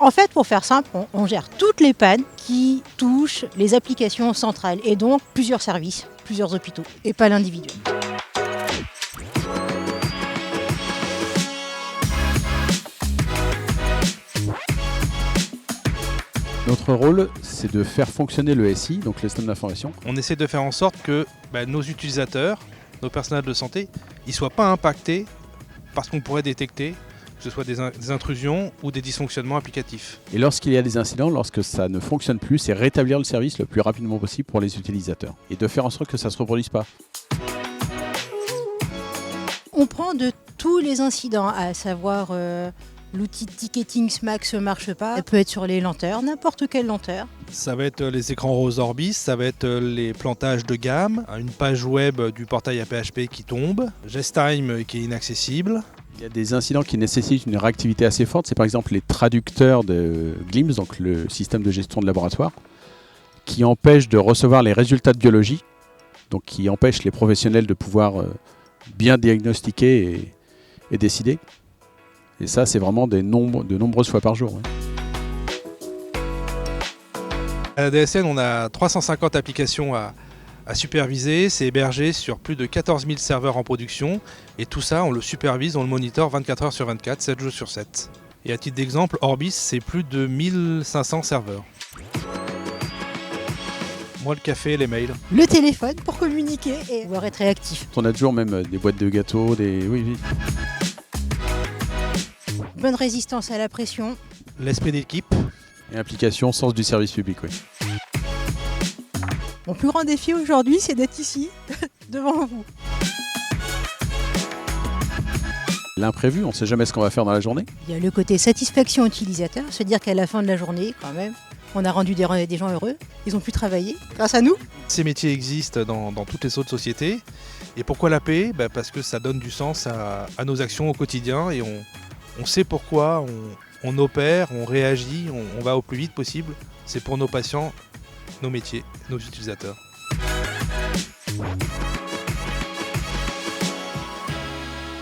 En fait, pour faire simple, on gère toutes les pannes qui touchent les applications centrales et donc plusieurs services, plusieurs hôpitaux et pas l'individu. Notre rôle, c'est de faire fonctionner le SI, donc le système d'information. On essaie de faire en sorte que nos utilisateurs, nos personnels de santé, ils ne soient pas impactés parce qu'on pourrait détecter que ce soit des intrusions ou des dysfonctionnements applicatifs. Et lorsqu'il y a des incidents, lorsque ça ne fonctionne plus, c'est rétablir le service le plus rapidement possible pour les utilisateurs et de faire en sorte que ça ne se reproduise pas. On prend de tous les incidents, à savoir l'outil de ticketing SMAX ne marche pas. Ça peut être sur les lenteurs, n'importe quelle lenteur. Ça va être les écrans roses Orbis, ça va être les plantages de gamme, une page web du portail APHP qui tombe, Gestime qui est inaccessible. Il y a des incidents qui nécessitent une réactivité assez forte. C'est par exemple les traducteurs de GLIMS, donc le système de gestion de laboratoire, qui empêchent de recevoir les résultats de biologie, donc qui empêchent les professionnels de pouvoir bien diagnostiquer et décider. Et ça, c'est vraiment de nombreuses fois par jour. Ouais. À la DSN, on a 350 applications à superviser. C'est hébergé sur plus de 14 000 serveurs en production. Et tout ça, on le supervise, on le monitore 24 heures sur 24, 7 jours sur 7. Et à titre d'exemple, Orbis, c'est plus de 1500 serveurs. Moi, le café et les mails. Le téléphone pour communiquer et pouvoir être réactif. On a toujours même des boîtes de gâteaux, Oui. Bonne résistance à la pression. L'esprit d'équipe. Et implication, sens du service public, oui. Mon plus grand défi aujourd'hui, c'est d'être ici, devant vous. L'imprévu, on ne sait jamais ce qu'on va faire dans la journée. Il y a le côté satisfaction utilisateur, se dire qu'à la fin de la journée, quand même, on a rendu des gens heureux. Ils ont pu travailler grâce à nous. Ces métiers existent dans toutes les autres sociétés. Et pourquoi la paix ? Parce que ça donne du sens à nos actions au quotidien et on sait pourquoi on opère, on réagit, on va au plus vite possible. C'est pour nos patients, nos métiers, nos utilisateurs.